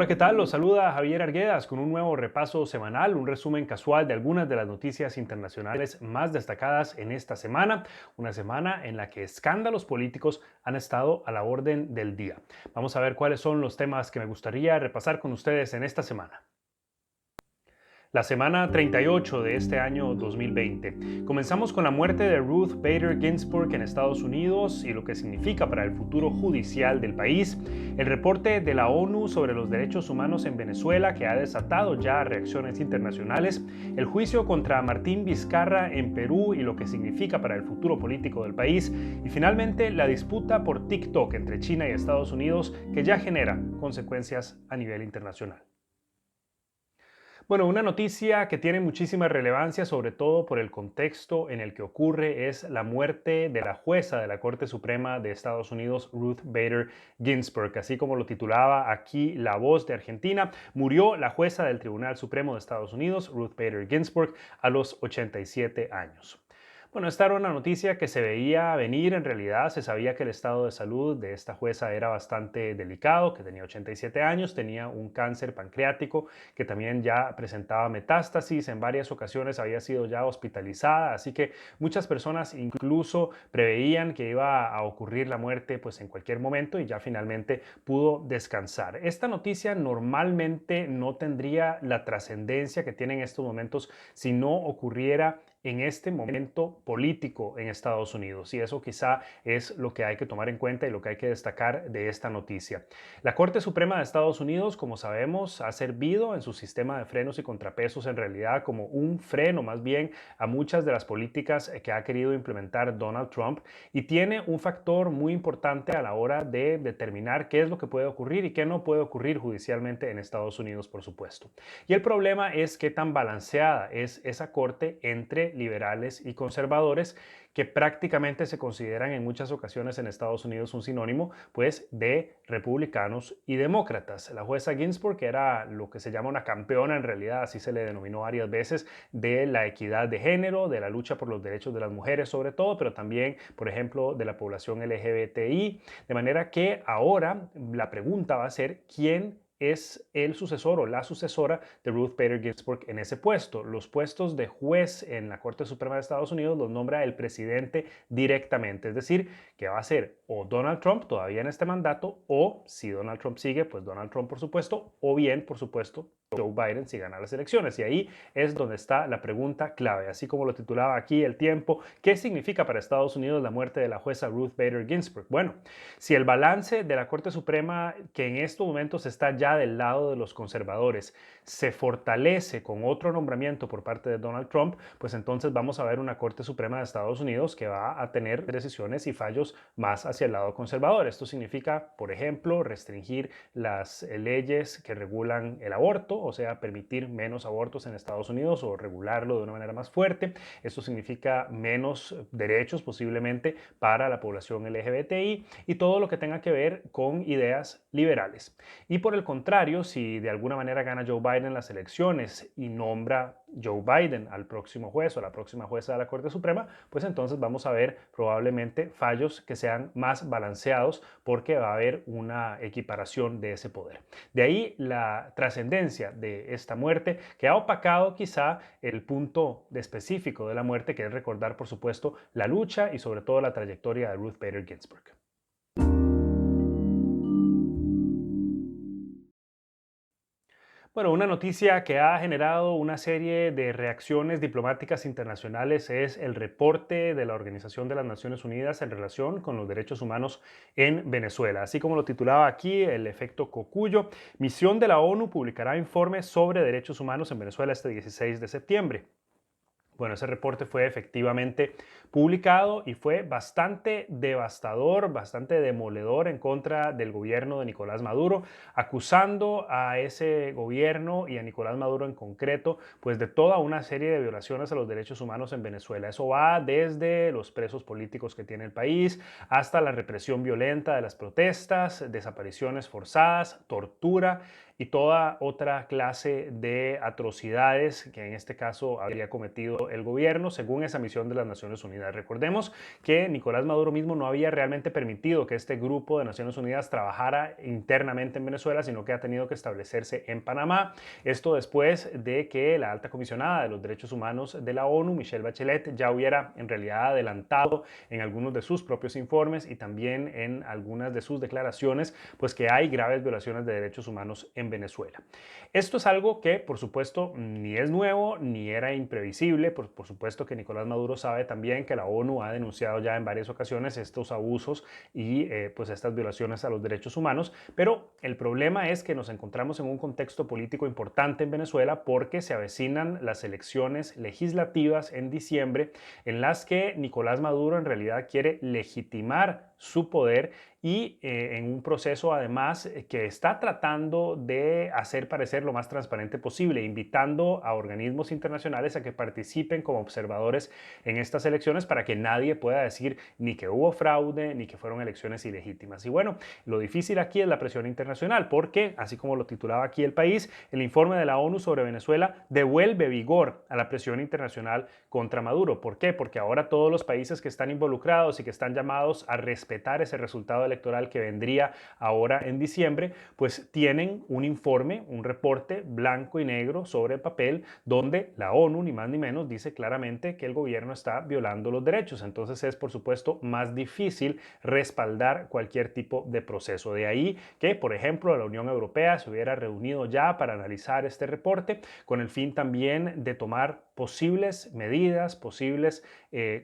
Hola, ¿qué tal? Los saluda Javier Arguedas con un nuevo repaso semanal, un resumen casual de algunas de las noticias internacionales más destacadas en esta semana, una semana en la que escándalos políticos han estado a la orden del día. Vamos a ver cuáles son los temas que me gustaría repasar con ustedes en esta semana. La semana 38 de este año 2020. Comenzamos con la muerte de Ruth Bader Ginsburg en Estados Unidos y lo que significa para el futuro judicial del país, el reporte de la ONU sobre los derechos humanos en Venezuela que ha desatado ya reacciones internacionales, el juicio contra Martín Vizcarra en Perú y lo que significa para el futuro político del país, y finalmente la disputa por TikTok entre China y Estados Unidos que ya genera consecuencias a nivel internacional. Bueno, una noticia que tiene muchísima relevancia, sobre todo por el contexto en el que ocurre, es la muerte de la jueza de la Corte Suprema de Estados Unidos, Ruth Bader Ginsburg. Así como lo titulaba aquí La Voz de Argentina, murió la jueza del Tribunal Supremo de Estados Unidos, Ruth Bader Ginsburg, a los 87 años. Bueno, esta era una noticia que se veía venir. En realidad se sabía que el estado de salud de esta jueza era bastante delicado, que tenía 87 años, tenía un cáncer pancreático que también ya presentaba metástasis, en varias ocasiones había sido ya hospitalizada, así que muchas personas incluso preveían que iba a ocurrir la muerte pues en cualquier momento, y ya finalmente pudo descansar. Esta noticia normalmente no tendría la trascendencia que tiene en estos momentos si no ocurriera en este momento político en Estados Unidos, y eso quizá es lo que hay que tomar en cuenta y lo que hay que destacar de esta noticia. La Corte Suprema de Estados Unidos, como sabemos, ha servido en su sistema de frenos y contrapesos en realidad como un freno más bien a muchas de las políticas que ha querido implementar Donald Trump, y tiene un factor muy importante a la hora de determinar qué es lo que puede ocurrir y qué no puede ocurrir judicialmente en Estados Unidos, por supuesto. Y el problema es qué tan balanceada es esa corte entre liberales y conservadores, que prácticamente se consideran en muchas ocasiones en Estados Unidos un sinónimo pues de republicanos y demócratas. La jueza Ginsburg era lo que se llama una campeona, en realidad así se le denominó varias veces, de la equidad de género, de la lucha por los derechos de las mujeres sobre todo, pero también, por ejemplo, de la población LGBTI, de manera que ahora la pregunta va a ser quién es el sucesor o la sucesora de Ruth Bader Ginsburg en ese puesto. Los puestos de juez en la Corte Suprema de Estados Unidos los nombra el presidente directamente, es decir, que va a ser o Donald Trump todavía en este mandato, o si Donald Trump sigue, pues Donald Trump por supuesto, o bien por supuesto Joe Biden si gana las elecciones. Y ahí es donde está la pregunta clave, así como lo titulaba aquí El Tiempo: ¿qué significa para Estados Unidos la muerte de la jueza Ruth Bader Ginsburg? Bueno, si el balance de la Corte Suprema, que en estos momentos está ya del lado de los conservadores, se fortalece con otro nombramiento por parte de Donald Trump, pues entonces vamos a ver una Corte Suprema de Estados Unidos que va a tener decisiones y fallos más hacia el lado conservador. Esto significa, por ejemplo, restringir las leyes que regulan el aborto, o sea, permitir menos abortos en Estados Unidos o regularlo de una manera más fuerte. Esto significa menos derechos posiblemente para la población LGBTI y todo lo que tenga que ver con ideas liberales. Y por el contrario, si de alguna manera gana Joe Biden las elecciones y nombra Joe Biden al próximo juez o a la próxima jueza de la Corte Suprema, pues entonces vamos a ver probablemente fallos que sean más balanceados, porque va a haber una equiparación de ese poder. De ahí la trascendencia de esta muerte, que ha opacado quizá el punto específico de la muerte, que es recordar por supuesto la lucha y sobre todo la trayectoria de Ruth Bader Ginsburg. Bueno, una noticia que ha generado una serie de reacciones diplomáticas internacionales es el reporte de la Organización de las Naciones Unidas en relación con los derechos humanos en Venezuela. Así como lo titulaba aquí, el efecto Cocuyo: misión de la ONU publicará informes sobre derechos humanos en Venezuela este 16 de septiembre. Bueno, ese reporte fue efectivamente publicado y fue bastante devastador, bastante demoledor en contra del gobierno de Nicolás Maduro, acusando a ese gobierno y a Nicolás Maduro en concreto, pues de toda una serie de violaciones a los derechos humanos en Venezuela. Eso va desde los presos políticos que tiene el país hasta la represión violenta de las protestas, desapariciones forzadas, tortura, y toda otra clase de atrocidades que en este caso habría cometido el gobierno según esa misión de las Naciones Unidas. Recordemos que Nicolás Maduro mismo no había realmente permitido que este grupo de Naciones Unidas trabajara internamente en Venezuela, sino que ha tenido que establecerse en Panamá. Esto después de que la alta comisionada de los derechos humanos de la ONU, Michelle Bachelet, ya hubiera en realidad adelantado en algunos de sus propios informes y también en algunas de sus declaraciones, pues que hay graves violaciones de derechos humanos en Venezuela. Esto es algo que, por supuesto, ni es nuevo ni era imprevisible. Por supuesto que Nicolás Maduro sabe también que la ONU ha denunciado ya en varias ocasiones estos abusos y pues estas violaciones a los derechos humanos, pero el problema es que nos encontramos en un contexto político importante en Venezuela porque se avecinan las elecciones legislativas en diciembre en las que Nicolás Maduro en realidad quiere legitimar su poder y en un proceso además que está tratando de hacer parecer lo más transparente posible, invitando a organismos internacionales a que participen como observadores en estas elecciones para que nadie pueda decir ni que hubo fraude ni que fueron elecciones ilegítimas. Y bueno, lo difícil aquí es la presión internacional porque, así como lo titulaba aquí El País, el informe de la ONU sobre Venezuela devuelve vigor a la presión internacional contra Maduro. ¿Por qué? Porque ahora todos los países que están involucrados y que están llamados a respetar ese resultado electoral que vendría ahora en diciembre, pues tienen un informe, un reporte blanco y negro sobre el papel donde la ONU, ni más ni menos, dice claramente que el gobierno está violando los derechos. Entonces es, por supuesto, más difícil respaldar cualquier tipo de proceso. De ahí que, por ejemplo, la Unión Europea se hubiera reunido ya para analizar este reporte con el fin también de tomar posibles medidas, posibles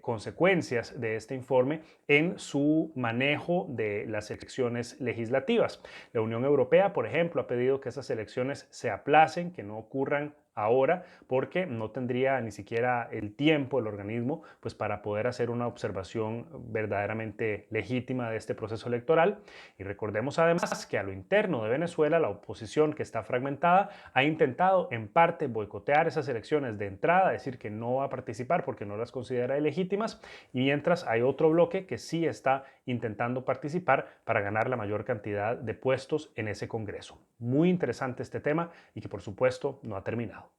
consecuencias de este informe en su manejo de las elecciones legislativas. La Unión Europea, por ejemplo, ha pedido que esas elecciones se aplacen, que no ocurran ahora, porque no tendría ni siquiera el tiempo el organismo pues para poder hacer una observación verdaderamente legítima de este proceso electoral. Y recordemos además que a lo interno de Venezuela la oposición, que está fragmentada, ha intentado en parte boicotear esas elecciones de entrada, decir que no va a participar porque no las considera ilegítimas, y mientras hay otro bloque que sí está intentando participar para ganar la mayor cantidad de puestos en ese Congreso. Muy interesante este tema y que por supuesto no ha terminado.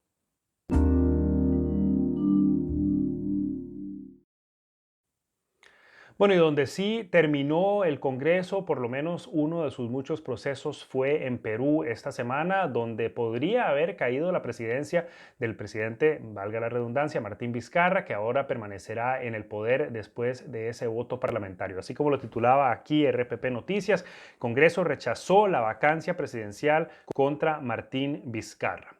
Bueno, y donde sí terminó el Congreso, por lo menos uno de sus muchos procesos fue en Perú esta semana, donde podría haber caído la presidencia del presidente, valga la redundancia, Martín Vizcarra, que ahora permanecerá en el poder después de ese voto parlamentario. Así como lo titulaba aquí RPP Noticias, Congreso rechazó la vacancia presidencial contra Martín Vizcarra.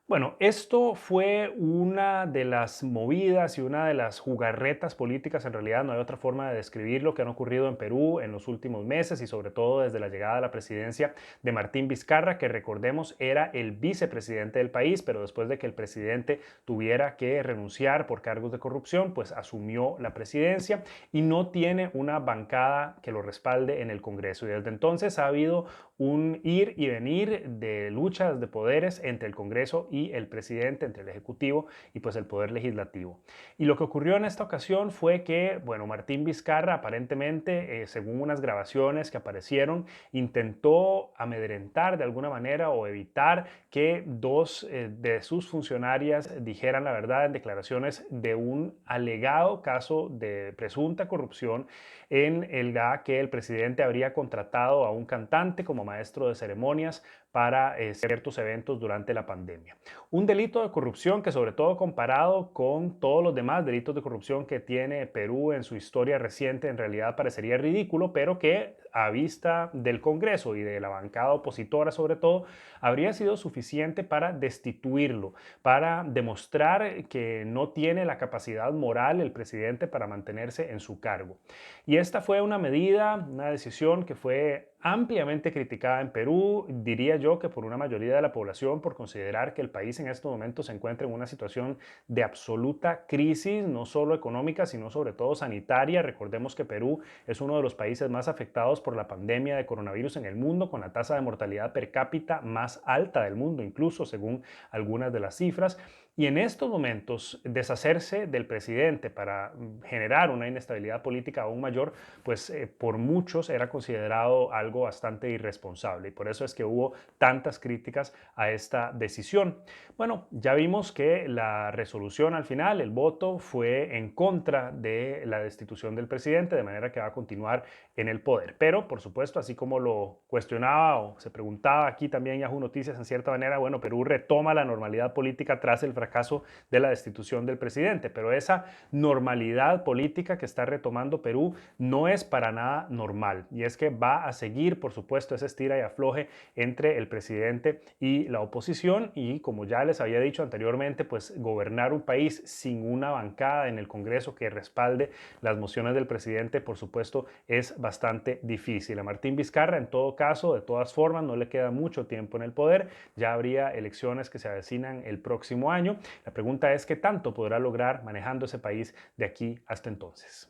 Bueno, esto fue una de las movidas y una de las jugarretas políticas, en realidad no hay otra forma de describirlo, que han ocurrido en Perú en los últimos meses y sobre todo desde la llegada a la presidencia de Martín Vizcarra, que recordemos era el vicepresidente del país, pero después de que el presidente tuviera que renunciar por cargos de corrupción, pues asumió la presidencia y no tiene una bancada que lo respalde en el Congreso. Y desde entonces ha habido un ir y venir de luchas de poderes entre el Congreso y el presidente, entre el Ejecutivo y pues el Poder Legislativo. Y lo que ocurrió en esta ocasión fue que, bueno, Martín Vizcarra aparentemente, según unas grabaciones que aparecieron, intentó amedrentar de alguna manera o evitar que dos de sus funcionarias dijeran la verdad en declaraciones de un alegado caso de presunta corrupción en el que el presidente habría contratado a un cantante como maestro de ceremonias para ciertos eventos durante la pandemia. Un delito de corrupción que sobre todo comparado con todos los demás delitos de corrupción que tiene Perú en su historia reciente en realidad parecería ridículo, pero que a vista del Congreso y de la bancada opositora sobre todo, habría sido suficiente para destituirlo, para demostrar que no tiene la capacidad moral el presidente para mantenerse en su cargo. Y esta fue una medida, una decisión que fue ampliamente criticada en Perú, diría yo que por una mayoría de la población, por considerar que el país en estos momentos se encuentra en una situación de absoluta crisis, no solo económica, sino sobre todo sanitaria. Recordemos que Perú es uno de los países más afectados por la pandemia de coronavirus en el mundo, con la tasa de mortalidad per cápita más alta del mundo, incluso según algunas de las cifras. Y en estos momentos, deshacerse del presidente para generar una inestabilidad política aún mayor, pues por muchos era considerado algo bastante irresponsable. Y por eso es que hubo tantas críticas a esta decisión. Bueno, ya vimos que la resolución al final, el voto, fue en contra de la destitución del presidente, de manera que va a continuar en el poder. Pero, por supuesto, así como lo cuestionaba o se preguntaba aquí también Yahoo Noticias en cierta manera, bueno, Perú retoma la normalidad política tras el fracaso de la destitución del presidente, pero esa normalidad política que está retomando Perú no es para nada normal, y es que va a seguir, por supuesto, ese estira y afloje entre el presidente y la oposición, y como ya les había dicho anteriormente, pues gobernar un país sin una bancada en el Congreso que respalde las mociones del presidente, por supuesto, es bastante difícil. A Martín Vizcarra, en todo caso, de todas formas, no le queda mucho tiempo en el poder, ya habría elecciones que se avecinan el próximo año. La pregunta es qué tanto podrá lograr manejando ese país de aquí hasta entonces.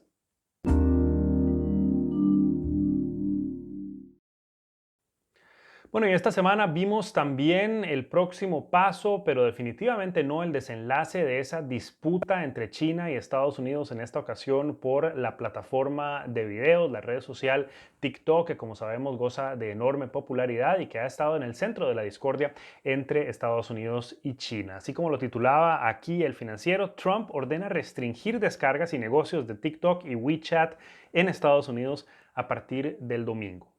Bueno, y esta semana vimos también el próximo paso, pero definitivamente no el desenlace de esa disputa entre China y Estados Unidos en esta ocasión por la plataforma de videos, la red social TikTok, que como sabemos goza de enorme popularidad y que ha estado en el centro de la discordia entre Estados Unidos y China. Así como lo titulaba aquí el Financiero, Trump ordena restringir descargas y negocios de TikTok y WeChat en Estados Unidos a partir del domingo.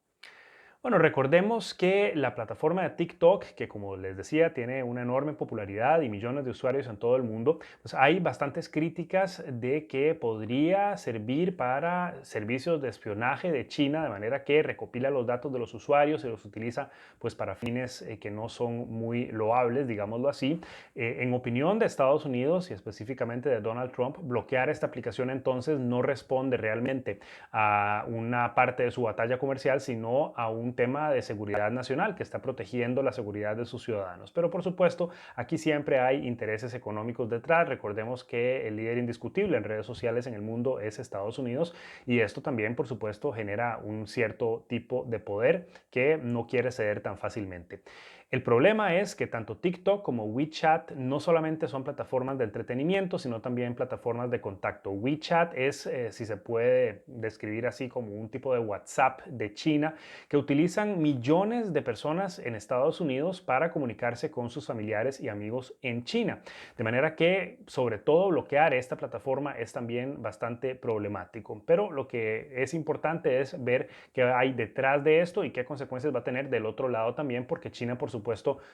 Bueno, recordemos que la plataforma de TikTok, que como les decía, tiene una enorme popularidad y millones de usuarios en todo el mundo, pues hay bastantes críticas de que podría servir para servicios de espionaje de China, de manera que recopila los datos de los usuarios y los utiliza pues para fines que no son muy loables, digámoslo así. En opinión de Estados Unidos y específicamente de Donald Trump, bloquear esta aplicación entonces no responde realmente a una parte de su batalla comercial, sino a un tema de seguridad nacional que está protegiendo la seguridad de sus ciudadanos. Pero por supuesto, aquí siempre hay intereses económicos detrás. Recordemos que el líder indiscutible en redes sociales en el mundo es Estados Unidos, y esto también, por supuesto, genera un cierto tipo de poder que no quiere ceder tan fácilmente. El problema es que tanto TikTok como WeChat no solamente son plataformas de entretenimiento, sino también plataformas de contacto. WeChat es, si se puede describir así, como un tipo de WhatsApp de China que utilizan millones de personas en Estados Unidos para comunicarse con sus familiares y amigos en China. De manera que, sobre todo, bloquear esta plataforma es también bastante problemático. Pero lo que es importante es ver qué hay detrás de esto y qué consecuencias va a tener del otro lado también, porque China, por supuesto,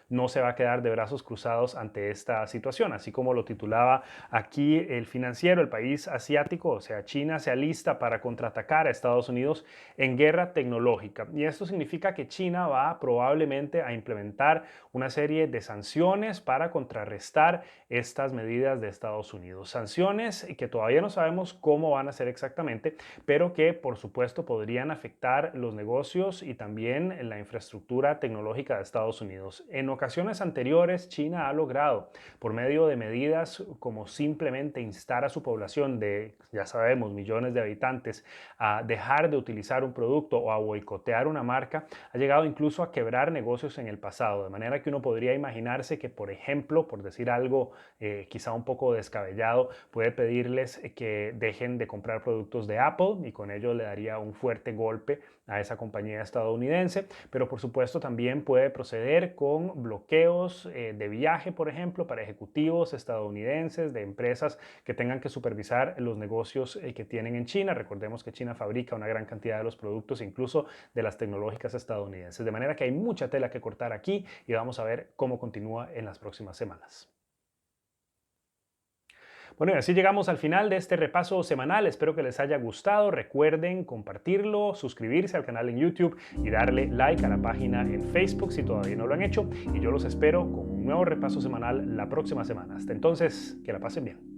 no se va a quedar de brazos cruzados ante esta situación. Así como lo titulaba aquí el Financiero, el país asiático, o sea, China, se alista para contraatacar a Estados Unidos en guerra tecnológica. Y esto significa que China va probablemente a implementar una serie de sanciones para contrarrestar estas medidas de Estados Unidos. Sanciones que todavía no sabemos cómo van a ser exactamente, pero que por supuesto podrían afectar los negocios y también la infraestructura tecnológica de Estados Unidos. En ocasiones anteriores, China ha logrado, por medio de medidas como simplemente instar a su población de, ya sabemos, millones de habitantes, a dejar de utilizar un producto o a boicotear una marca, ha llegado incluso a quebrar negocios en el pasado, de manera que uno podría imaginarse que, por ejemplo, por decir algo quizá un poco descabellado, puede pedirles que dejen de comprar productos de Apple, y con ello le daría un fuerte golpe a esa compañía estadounidense. Pero por supuesto también puede proceder con bloqueos de viaje, por ejemplo, para ejecutivos estadounidenses de empresas que tengan que supervisar los negocios que tienen en China. Recordemos que China fabrica una gran cantidad de los productos, incluso de las tecnológicas estadounidenses. De manera que hay mucha tela que cortar aquí, y vamos a ver cómo continúa en las próximas semanas. Bueno, y así llegamos al final de este repaso semanal. Espero que les haya gustado. Recuerden compartirlo, suscribirse al canal en YouTube y darle like a la página en Facebook si todavía no lo han hecho. Y yo los espero con un nuevo repaso semanal la próxima semana. Hasta entonces, que la pasen bien.